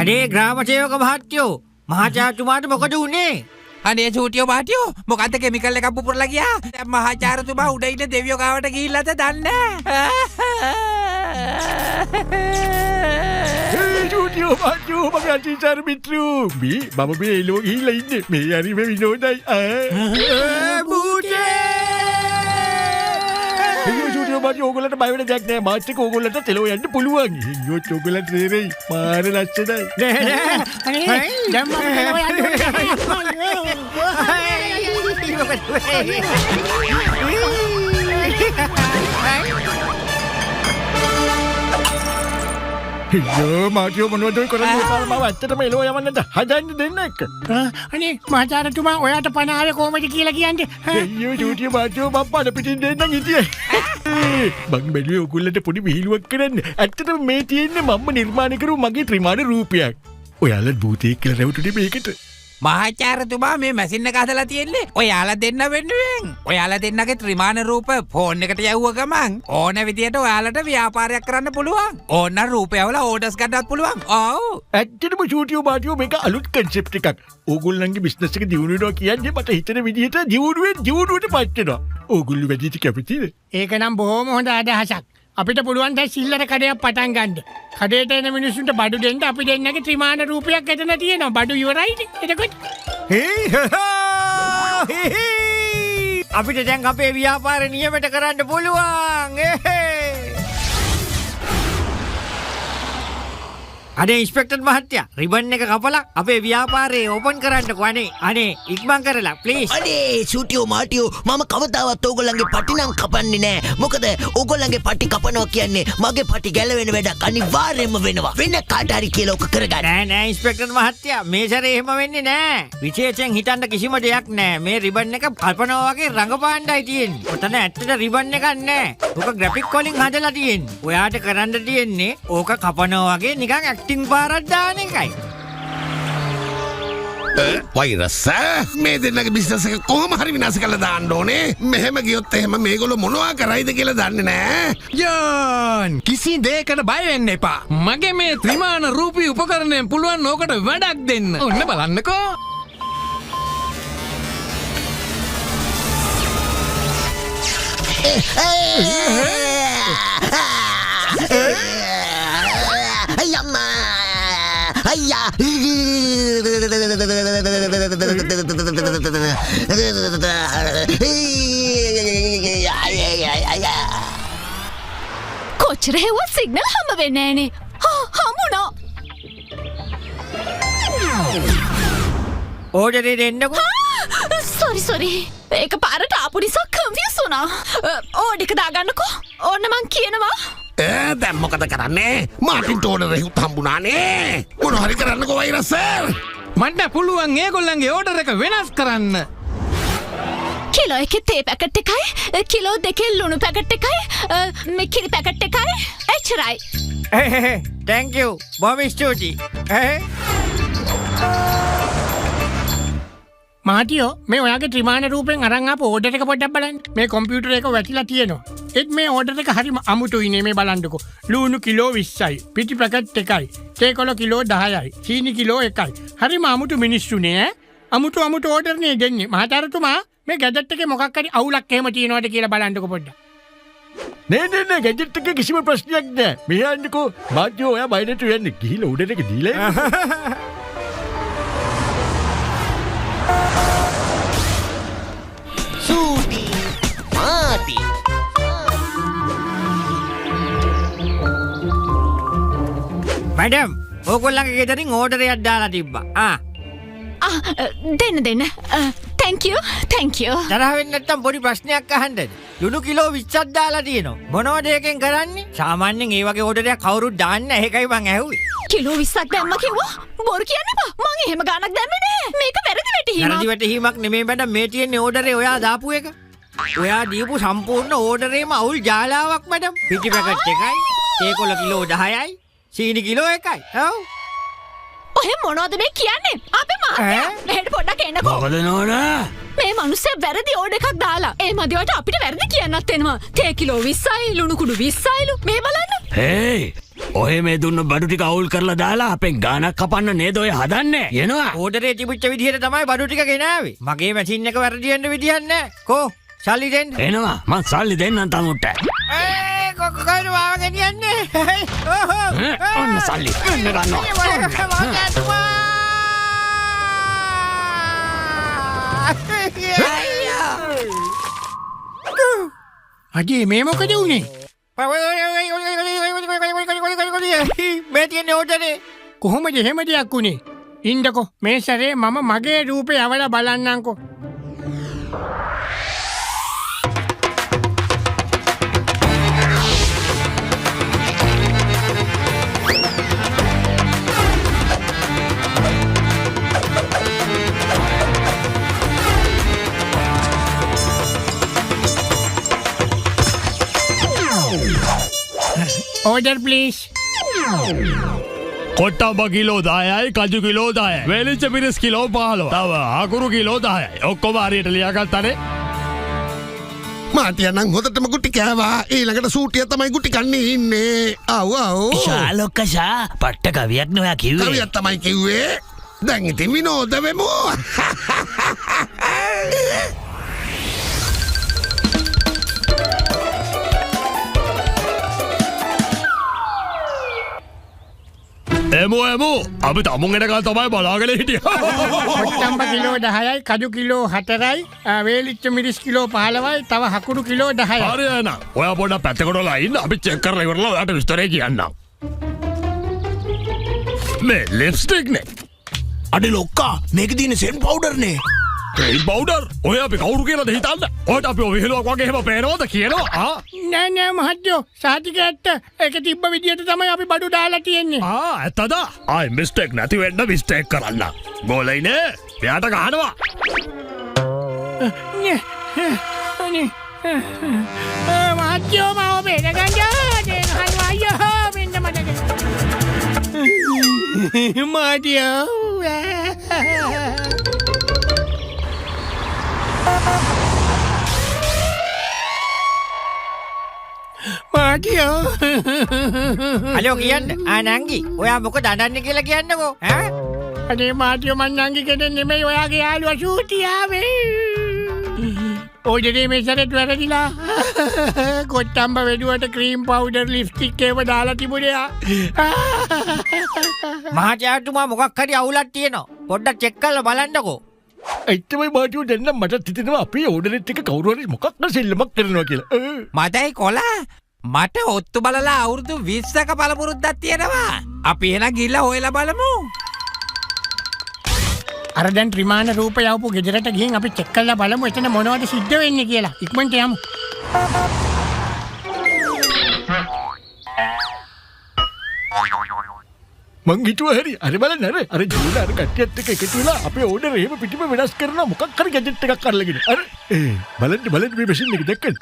අනේ ග්‍රාමසේවක මහත්තයෝ මහාචාර්යතුමාට මොකද වුනේ? අනේ චූටියෝ බාටියෝ මොකද්ද කෙමිකල් එකක් පුපුරලා ගියා. දැන් මහාචාර්යතුමා උඩ ඉන්න දෙවියෝ ගාවට ගිහිල්ලාද දන්නේ ඒ චූටියෝ බාටියෝ මගේ අතිචාර මිත්‍රයෝ මම මේ එළව ගිහිල්ලා ඉන්නේ මේ හරි මේ විනෝදයි බූටේ! ඕගොල්ලන්ට බය වෙන දෙයක් නෑ මාත් එක්ක ඕගොල්ලන්ට තෙලෝ යන්න පුළුවන්. ඊයොත් ඕගොල්ලන්ට තේරෙයි මාර ලස්සනයි. නෑ අනේ දැන් මම අයියෝ මාටියෝ මොනවද කරන්නේ මම ඇත්තටම එළව යවන්නද හදන්න දෙන්න එක්ක. අනේ මහාචාර්යතුමා ඔයාට පණ ආවේ කොහමද කියලා කියන්නේ? අයියෝ චූටියෝ මාටියෝ මම පණ පිටින් දෙන්නම් හිටියේ. මං බැලුවේ ඔයගොල්ලන්ට පොඩි විහිළුවක් කරන්න. ඇත්තටම මේ තියෙන්නේ මම නිර්මාණය කරපු මගේ ත්‍රිමාණ රූපයක්. ඔයාලා භූතයෙක් කියලා රැවටුනේ මේකට. මහාචාර්යතුමා මේ මැෂින් එක හදලා තියෙන්නේ ඔයාලා දෙන්න වෙනුවෙන්. ඔයාලා දෙන්නගේ ත්‍රිමාණ රූප ෆෝන් එකට යවුව ගමන් ඕන විදියට ඔයාලට ව්‍යාපාරයක් කරන්න පුළුවන්. ඕන රූපයවල ඕඩර්ස් ගන්නත් පුළුවන්. ඔව්. ඇත්තටම චූටියෝ මාටියෝ මේක අලුත් කන්සෙප්ට් එකක්. ඕගොල්ලන්ගේ බිස්නස් එක දියුණු වෙනවා කියන්නේ මට හිතෙන විදිහට දියුණුවට පත් වෙනවා. ඕගොල්ලෝ වැඩිට කැපතිද? ඒක නම් බොහොම හොඳ අදහසක්. අපිට පුළුවන් දැන් සිල්ලර කඩයක් පටන් ගන්න. කඩේට එන මිනිස්සුන්ට බඩු දෙන්න අපි දෙන්නගේ ත්‍රිමාණ රූපයක් එතන තියෙනවා. බඩු ඉවරයිනේ. එතකොට අපිට දැන් අපේ ව්‍යාපාරය නියමයට කරන්න පුළුවන්. අනේ ඉන්ස්පෙක්ටර් මහත්තයා රිබන් එක කපලා අපේ ව්‍යාපාරේ ඕපන් කරන්නකෝ. අනේ ඉක්මන් කරලා ප්ලීස්. අනේ චූටියෝ මාටියෝ මම කවදාවත් ඕගොල්ලන්ගේ පටි නම් කපන්නේ නෑ. මොකද ඕගොල්ලන්ගේ පටි කපනවා කියන්නේ මගේ පටි ගැලවෙන වැඩක් අනිවාර්යයෙන්ම වෙනවා. වෙන කාට හරි කියලා ඔක කරගන්න. නෑ ඉන්ස්පෙක්ටර් මහත්තයා මේ සැරේ එහෙම වෙන්නේ නෑ. විශේෂයෙන් හිතන්න කිසිම දෙයක් නෑ. මේ රිබන් එක කල්පනවා වගේ රඟපාන්නයි තියෙන්නේ. ඔතන ඇත්තට රිබන් එකක් නෑ. ඕක ග්‍රැෆික් වලින් හදලා තියෙන්නේ. ඔයාට කරන්න තියෙන්නේ ඕක කපනවා වගේ නිකන් ඇක්ටිං පාරක් දාන එකයි. වෛරස් මේ දෙන්නගේ බිස්නස් එක කොහොම හරි විනාශ කරලා දාන්න ඕනේ. මෙහෙම ගියොත් එහෙම මේගොල්ලෝ මොනවා කරයිද කියලා දන්නේ නෑ. ජෝන් කිසි දෙයකට බය වෙන්න එපා. මගේ මේ ත්‍රිමාණ රූපී උපකරණයෙන් පුළුවන් ඕකට වැඩක් දෙන්න. ඔන්න බලන්නකෝ. අයියම්මා අයියා කොච්චර හෙව්වත් සිග්නල් හම්බ වෙන්නේ නෑනේ. හම්බුණා. ඕඩරේ දෙන්නකෝ. සෝරි ඒක පාරට ආපු නිසා කන්ෆියුස් වුණා. ඕඩර් එක දාගන්නකෝ. ඕන්න මං කියනවා. දැන් මොකද කරන්නේ? මාටින්ට ඕඩර් එකක් හම්බුණානේ. මොන හරි කරන්නකෝ වෛරස් සර්. මට පුළුවන් ඒගොල්ලන්ගේ ඕඩර් එක වෙනස් කරන්න. කිලෝ එකේ තේ පැකට් එකයි, කිලෝ දෙකේ ලුණු පැකට් එකයි, මේ කිරි පැකට් එකයි. එච්චරයි. thank you. බොහොම ස්තුතියි. මාටියෝ මේ ඔයාගේ ත්‍රිමාණ රූපෙන් අරන් ආපු ඕඩර් එක පොඩ්ඩක් බලන්න. මේ කම්පියුටර් එක වැටිලා තියෙනවා. ඒත් මේ ඕඩර් එක හරිම අමුතුයිනේ මේ බලන්නකෝ. ලුණු කිලෝ 20යි, පිටි පැකට් එකයි, තේකොළ කිලෝ 10යි, චීනි කිලෝ 1යි. හරිම අමුතු මිනිස්සුනේ ඈ. අමුතු ඕඩර් නේ දෙන්නේ. මහාචාර්යතුමා මේ ගැජට් එකේ මොකක් හරි අවුලක් එහෙම තියෙනවද කියලා බලන්නකෝ පොඩ්ඩක්. නෑ ගැජට් එකේ කිසිම ප්‍රශ්නයක් නෑ. මෙහාන්නකෝ මාටියෝ ඔයා බයිනට යන්නේ. ගිහිල්ලා ඕඩර් එක දීලා සූටි මාටි මැඩම් ඕගොල්ලන්ගේ ගෙදරින් ඕඩරයක් දාලා තිබ්බා. දෙන්න. thank you. තරහ වෙන්නේ නැත්තම් පොඩි ප්‍රශ්නයක් අහන්නද? ලුණු කිලෝ 20ක් දාලා තියෙනවා. මොනවද ඒකෙන් කරන්නේ? සාමාන්‍යයෙන් ඒ වගේ ඕඩරයක් කවුරුත් දාන්නේ නැහැ. ඒකයි මං ඇහුවේ. කිලෝ 20ක් දැම්ම කිව්වා. බොරු කියන්න එපා. මං එහෙම ගාණක් දැම්මේ නෑ. මේක වැරදි වැටහීමක්. වැරදි වැටහීමක් නෙමෙයි මැඩම්. මේ තියෙන්නේ ඕඩරේ ඔයා දාපු එක. ඔයා දීපු සම්පූර්ණ ඕඩරේම අවුල් ජාලාවක් මැඩම්. පිටි පැකට් එකයි, තේකොළ කිලෝ 10යි, සීනි කිලෝ 1යි. ඔව්. ඔහෙ මොනවද මේ කියන්නේ? අපේ මාත්‍යා මෙහෙට පොඩ්ඩක් එන්නකෝ. මොකද නෝනා? මේ මිනිස්සයා වැරදි ඕඩර් එකක් දාලා. ඒ මදිවට අපිට වැරදි කියන්නත් එනවා. තේ කිලෝ 20යි, ලුණු කුඩු 20යිලු. මේ බලන්න. හේයි ඔය මේ දුන්න බඩු ටික අවුල් කරලා දාලා අපෙන් ගානක් කපන්න නේද ඔය හදන්නේ? එනවා. ඕඩරේ තිබුච්ච විදිහට තමයි බඩු ටික ගෙනාවේ. මගේ මැෂින් එක වැරදි වෙන්න විදිහක් නැහැ. කෝ සල්ලි දෙන්න. එනවා. මං සල්ලි දෙන්නම් තමුට. කොකකර වාව ගෙනියන්නේ. ඔන්න සල්ලි. එන්න ගන්නවා. අජේ මේ මොකද වුනේ? මේ තියෙන ඕඩරේ කොහොමද එහෙම දෙයක් වුනේ? ඉන්නකෝ මේ සැරේ මම මගේ රූපේ අවලා බලන්නම්කෝ. Order please. කොට්ටම්බ කිලෝ 10යි කජු කිලෝ 10යි වෙලිච්ච පිරිස් කිලෝ 15 තව අකුරු කිලෝ 10යි ඔක්කොම හරියට ලියාගත්තනේ මාටියා නම් හොදටම ගුටි කෑවා ඊළඟට සූටිය තමයි ගුටි කන්නේ ඉන්නේ ආව් ශාලොක්කෂා පට්ට කවියක් නොයා කිව්වේ. කවියක් තමයි කිව්වේ දැන් ඉතින් විනෝද වෙමු එමු අපි තමුන් එනකල් තමයි බලාගෙන හිටියේ කොට්ටම්බ කිලෝ 10යි කජු කිලෝ 4යි වේලිච්ච මිරිස් කිලෝ 15යි තව හකුරු කිලෝ 10යි. හරි එහෙනම් ඔයා පොඩ්ඩක් පැත්තකට වෙලා ඉන්න අපි චෙක් කරලා ඉවරලා ඔයාට විස්තරේ කියන්නම් මේ ලිප්ස්ටික් නේ අඩේ ලොක්කා මේක තියෙන සෙන් පවුඩර් නේ. ක්‍රීම් පවුඩර් ඔය අපි කවුරු කියලාද හිතන්නේ ඔයාට අපි විහිළුවක් වගේ එහෙම පේනවද කියනවා නෑ මහත්තයෝ සාතික ඇත්ත ඒක තිබ්බ විදියට තමයි අපි බඩු දාලා තියෙන්නේ. ඇත්තද ආයි මිස්ටේක් නැති වෙන්න මිස්ටේක් කරන්න ගෝලයිනේ එයාට ගහනවා මහත්තයෝ මාව බේරගන්න හනවා අයියෝ මෙන්න මට මහත්තයෝ මාටියෝ හලෝ කියන්න ආනංගි ඔයා මොකද අඬන්නේ කියලා කියන්නකෝ ඈ අනේ මාටියෝ මං නංගි කෙනෙක් නෙමෙයි ඔයාගේ යාළුවා ෂූටියාවේ ඕඩරේ මේ සැරේට වැරදිලා කොට්ටම්බ වෙනුවට ක්‍රීම් පවුඩර් ලිප්ස්ටික් ඒව දාලා තිබුණේ මහාචාර්යතුමා මොකක් හරි අවුලක් තියෙනවා පොඩ්ඩක් චෙක් කරලා බලන්නකෝ ඇත්තමයි මාටියෝ දැන් නම් මට හිතෙනවා අපේ ඕඩරෙත් එක කවුරු හරි මොකක් හරි සෙල්ලමක් කරනවා කියලා. මටයි කොලා මට ඔත්තු බලලා අවුරුදු 20ක පළපුරුද්දක් තියෙනවා. අපි එහෙනම් ගිහිල්ලා හොයලා බලමු. අර දැන් ත්‍රිමාන රූප යවපු ගෙදරට ගිහින් අපි චෙක් කරලා බලමු එතන මොනවද සිද්ධ වෙන්නේ කියලා. ඉක්මනට යමු. මං හිතුවා හරි අර බලන්න අර ජීවන අර කට්ටියත් එක්ක එකතු වෙලා අපේ ඕඩර් එහෙම පිටිම වෙනස් කරනවා මොකක් හරි ගැජට් එකක් අරගෙන අර බලන්න මේ මැෂින් එක දැක්කද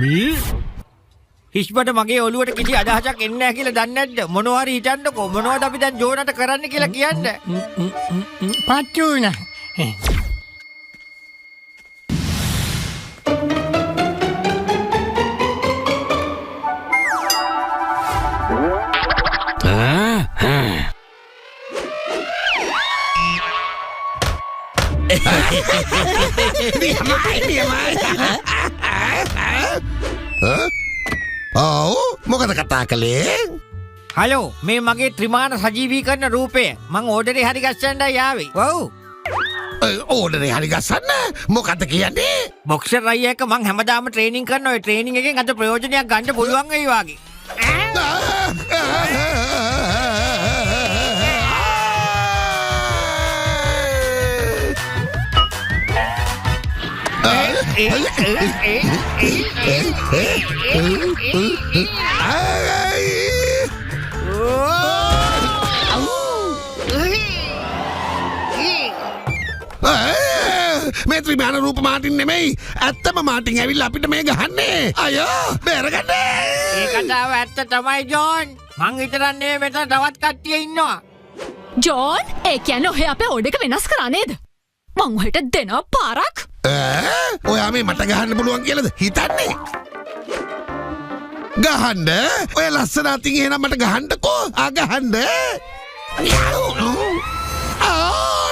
මේ හිස්බට මගේ ඔළුවට කිසි අදහසක් එන්නේ නැහැ කියලා දන්නේ නැද්ද මොනවා හරි හිතන්නකෝ මොනවද අපි දැන් ජෝනට කරන්න කියලා කියන්න පච්චුනා ඔව් මොකද කතා කළේ හලෝ මේ මගේ ත්‍රිමාන සජීවීකරණ රූපය මං ඕඩරේ හරි ගස්සන්නයි ආවේ ඔව් ඕඩරේ හරි ගස්සන්න මොකද කියන්නේ බොක්සර් අයියා එක මං හැමදාම ට්‍රේනින් කරන ඔය ට්‍රේනින් එකෙන් අද ප්‍රයෝජනයක් ගන්න පුළුවන් වෙයි වාගේ මේ ත්‍රිමාන රූප මාටින් නෙමෙයි ඇත්තම මාටින් ඇවිල්ලා අපිට මේ ගහන්නේ අයෝ බේරගන්න ඒ කතාව ඇත්ත තමයි ජෝන් මං විතරක් නෙවෙයි මෙතන තවත් කට්ටිය ඉන්නවා ජෝන් ඒ කියන්න ඔහ අපේ ඕඩ එක වෙනස් කරනේද මං ඔහෙට දෙනවා පාරක් ඔයා මේ මට ගහන්න පුළුවන් කියලද හිතන්නේ ගහන්ඩ ඔය ලස්සන අතින් එහෙනම් මට ගහන්ඩකෝ අගහන්ඩ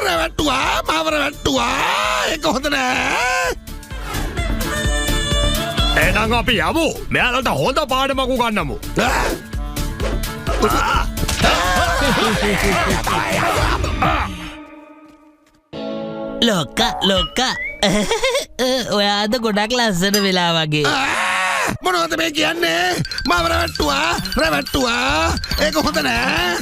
රැවැට්ටුවා මවර වැට්ටුවා එක හොඳ නෑ එනං අපි යමු මෙයාලට හොඳ පාඩමකු ගන්නමු ලොක්ක ඔයාද ගොඩක් ලස්සන වෙලා වගේ මොනවද මේ කියන්නේ මම රැවැට්ටුවා ඒක හොඳ නෑ